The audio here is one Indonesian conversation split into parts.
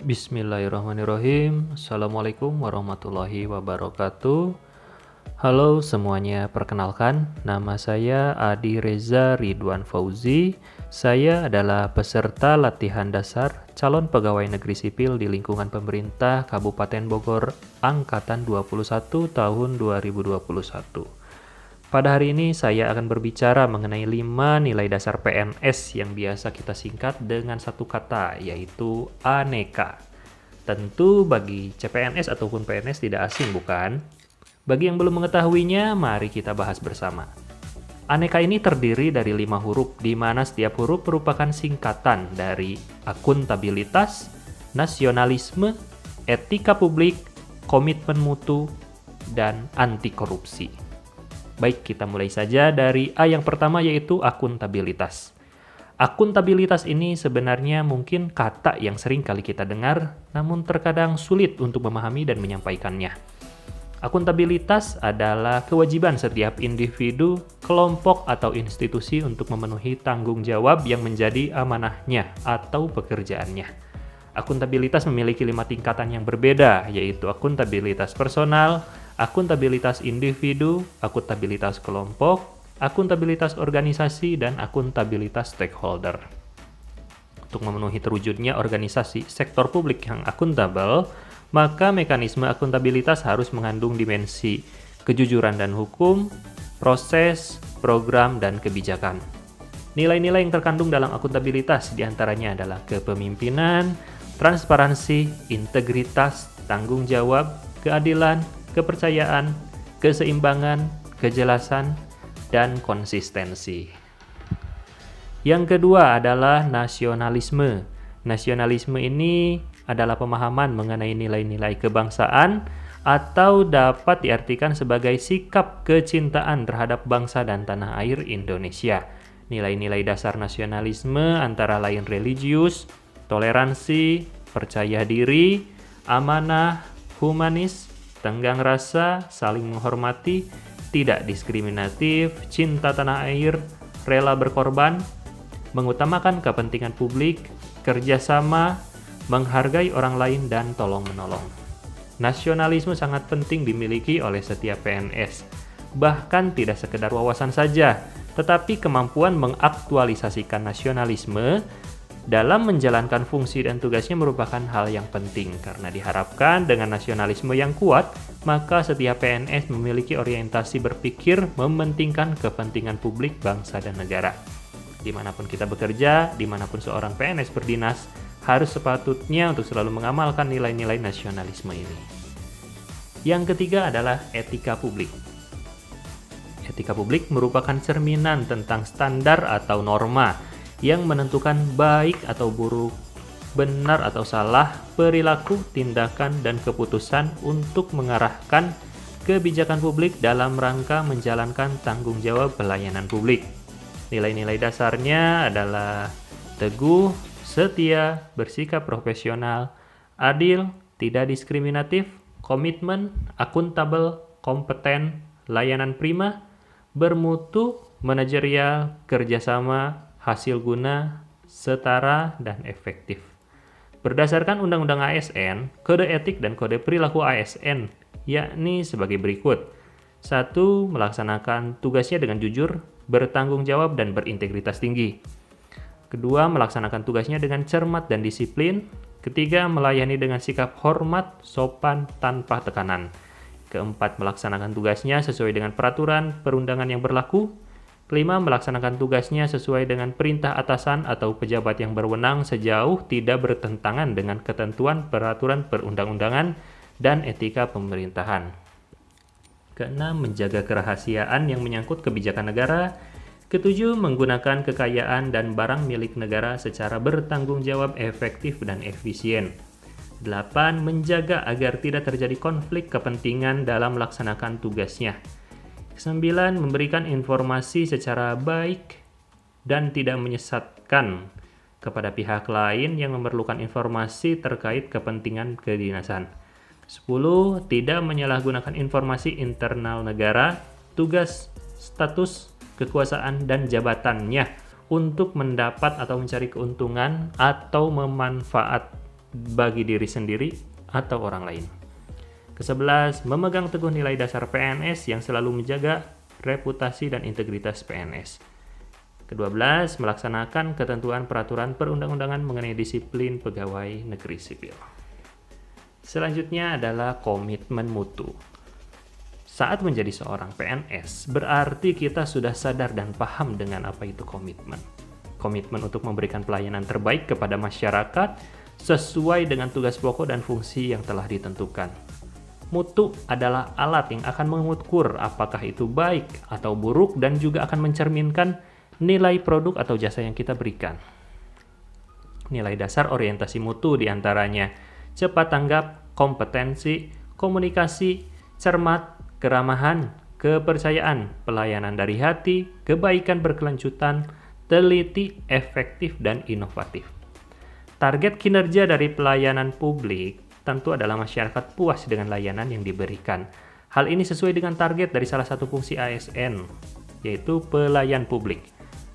Bismillahirrahmanirrahim. Assalamualaikum warahmatullahi wabarakatuh. Halo semuanya, perkenalkan nama saya Adi Reza Ridwan Fauzi. Saya adalah peserta latihan dasar calon pegawai negeri sipil di lingkungan pemerintah Kabupaten Bogor angkatan 21 tahun 2021. Pada hari ini saya akan berbicara mengenai 5 nilai dasar PNS yang biasa kita singkat dengan satu kata, yaitu aneka. Tentu bagi CPNS ataupun PNS tidak asing, bukan? Bagi yang belum mengetahuinya, mari kita bahas bersama. Aneka ini terdiri dari 5 huruf, di mana setiap huruf merupakan singkatan dari akuntabilitas, nasionalisme, etika publik, komitmen mutu, dan anti korupsi. Baik, kita mulai saja dari A yang pertama, yaitu akuntabilitas. Akuntabilitas ini sebenarnya mungkin kata yang sering kali kita dengar, namun terkadang sulit untuk memahami dan menyampaikannya. Akuntabilitas adalah kewajiban setiap individu, kelompok, atau institusi untuk memenuhi tanggung jawab yang menjadi amanahnya atau pekerjaannya. Akuntabilitas memiliki 5 tingkatan yang berbeda, yaitu akuntabilitas personal, akuntabilitas individu, akuntabilitas kelompok, akuntabilitas organisasi, dan akuntabilitas stakeholder. Untuk memenuhi terwujudnya organisasi sektor publik yang akuntabel, maka mekanisme akuntabilitas harus mengandung dimensi kejujuran dan hukum, proses, program, dan kebijakan. Nilai-nilai yang terkandung dalam akuntabilitas diantaranya adalah kepemimpinan, transparansi, integritas, tanggung jawab, keadilan, kepercayaan, keseimbangan, kejelasan, dan konsistensi. Yang kedua adalah nasionalisme. Nasionalisme ini adalah pemahaman mengenai nilai-nilai kebangsaan atau dapat diartikan sebagai sikap kecintaan terhadap bangsa dan tanah air Indonesia. Nilai-nilai dasar nasionalisme antara lain religius, toleransi, percaya diri, amanah, humanis, tenggang rasa, saling menghormati, tidak diskriminatif, cinta tanah air, rela berkorban, mengutamakan kepentingan publik, kerjasama, menghargai orang lain, dan tolong-menolong. Nasionalisme sangat penting dimiliki oleh setiap PNS. Bahkan tidak sekedar wawasan saja, tetapi kemampuan mengaktualisasikan nasionalisme dalam menjalankan fungsi dan tugasnya merupakan hal yang penting karena diharapkan dengan nasionalisme yang kuat, maka setiap PNS memiliki orientasi berpikir mementingkan kepentingan publik, bangsa, dan negara. Dimanapun kita bekerja, dimanapun seorang PNS berdinas, harus sepatutnya untuk selalu mengamalkan nilai-nilai nasionalisme ini. Yang ketiga adalah etika publik. Etika publik merupakan cerminan tentang standar atau norma yang menentukan baik atau buruk, benar atau salah, perilaku, tindakan, dan keputusan untuk mengarahkan kebijakan publik dalam rangka menjalankan tanggung jawab pelayanan publik. Nilai-nilai dasarnya adalah teguh, setia, bersikap profesional, adil, tidak diskriminatif, komitmen, akuntabel, kompeten, layanan prima, bermutu, manajerial, kerjasama, hasil guna, setara, dan efektif. Berdasarkan Undang-Undang ASN, Kode Etik dan Kode Perilaku ASN, yakni sebagai berikut. 1. Melaksanakan tugasnya dengan jujur, bertanggung jawab, dan berintegritas tinggi. Kedua, melaksanakan tugasnya dengan cermat dan disiplin. Ketiga, melayani dengan sikap hormat, sopan, tanpa tekanan. Keempat, melaksanakan tugasnya sesuai dengan peraturan perundangan yang berlaku. Kelima, melaksanakan tugasnya sesuai dengan perintah atasan atau pejabat yang berwenang sejauh tidak bertentangan dengan ketentuan peraturan perundang-undangan dan etika pemerintahan. Keenam, menjaga kerahasiaan yang menyangkut kebijakan negara. Ketujuh, menggunakan kekayaan dan barang milik negara secara bertanggung jawab, efektif, dan efisien. 8. Menjaga agar tidak terjadi konflik kepentingan dalam melaksanakan tugasnya. 9. Memberikan informasi secara baik dan tidak menyesatkan kepada pihak lain yang memerlukan informasi terkait kepentingan kedinasan. 10. Tidak menyalahgunakan informasi internal negara, tugas, status, kekuasaan, dan jabatannya untuk mendapat atau mencari keuntungan atau bagi diri sendiri atau orang lain. Ke-11, memegang teguh nilai dasar PNS yang selalu menjaga reputasi dan integritas PNS. Ke-12, melaksanakan ketentuan peraturan perundang-undangan mengenai disiplin pegawai negeri sipil. Selanjutnya adalah komitmen mutu. Saat menjadi seorang PNS, berarti kita sudah sadar dan paham dengan apa itu komitmen. Komitmen untuk memberikan pelayanan terbaik kepada masyarakat sesuai dengan tugas pokok dan fungsi yang telah ditentukan. Mutu adalah alat yang akan mengukur apakah itu baik atau buruk dan juga akan mencerminkan nilai produk atau jasa yang kita berikan. Nilai dasar orientasi mutu diantaranya cepat tanggap, kompetensi, komunikasi, cermat, keramahan, kepercayaan, pelayanan dari hati, kebaikan berkelanjutan, teliti, efektif, dan inovatif. Target kinerja dari pelayanan publik tentu adalah masyarakat puas dengan layanan yang diberikan. Hal ini sesuai dengan target dari salah satu fungsi ASN, yaitu pelayan publik.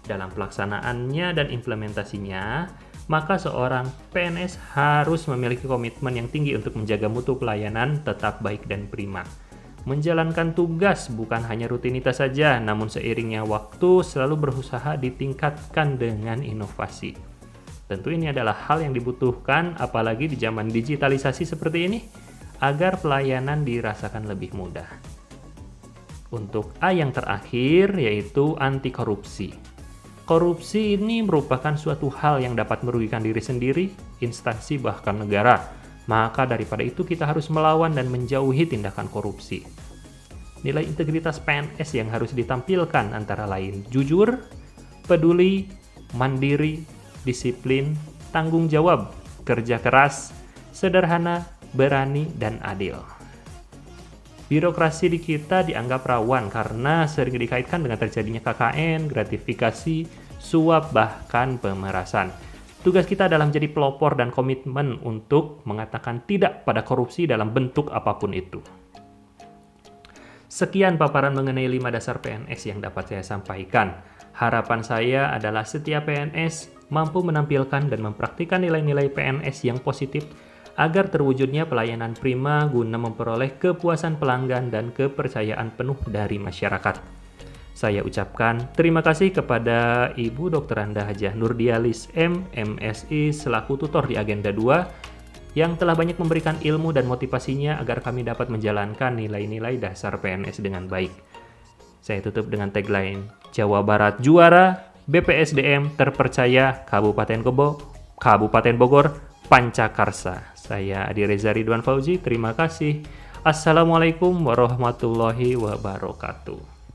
Dalam pelaksanaannya dan implementasinya, maka seorang PNS harus memiliki komitmen yang tinggi untuk menjaga mutu pelayanan tetap baik dan prima. Menjalankan tugas bukan hanya rutinitas saja, namun seiringnya waktu selalu berusaha ditingkatkan dengan inovasi. Tentu ini adalah hal yang dibutuhkan apalagi di zaman digitalisasi seperti ini agar pelayanan dirasakan lebih mudah. Untuk A yang terakhir yaitu anti korupsi. Korupsi ini merupakan suatu hal yang dapat merugikan diri sendiri, instansi bahkan negara. Maka daripada itu kita harus melawan dan menjauhi tindakan korupsi. Nilai integritas PNS yang harus ditampilkan antara lain jujur, peduli, mandiri, disiplin, tanggung jawab, kerja keras, sederhana, berani, dan adil. Birokrasi di kita dianggap rawan karena sering dikaitkan dengan terjadinya KKN, gratifikasi, suap, bahkan pemerasan. Tugas kita adalah menjadi pelopor dan komitmen untuk mengatakan tidak pada korupsi dalam bentuk apapun itu. Sekian paparan mengenai 5 dasar PNS yang dapat saya sampaikan. Harapan saya adalah setiap PNS mampu menampilkan dan mempraktikkan nilai-nilai PNS yang positif agar terwujudnya pelayanan prima guna memperoleh kepuasan pelanggan dan kepercayaan penuh dari masyarakat. Saya ucapkan terima kasih kepada Ibu Dr. Anda Hajah Nurdialis MSI selaku tutor di Agenda 2 yang telah banyak memberikan ilmu dan motivasinya agar kami dapat menjalankan nilai-nilai dasar PNS dengan baik. Saya tutup dengan tagline Jawa Barat juara, BPSDM terpercaya, Kabupaten Bogor, Pancakarsa. Saya Adi Reza Ridwan Fauzi, terima kasih. Assalamualaikum warahmatullahi wabarakatuh.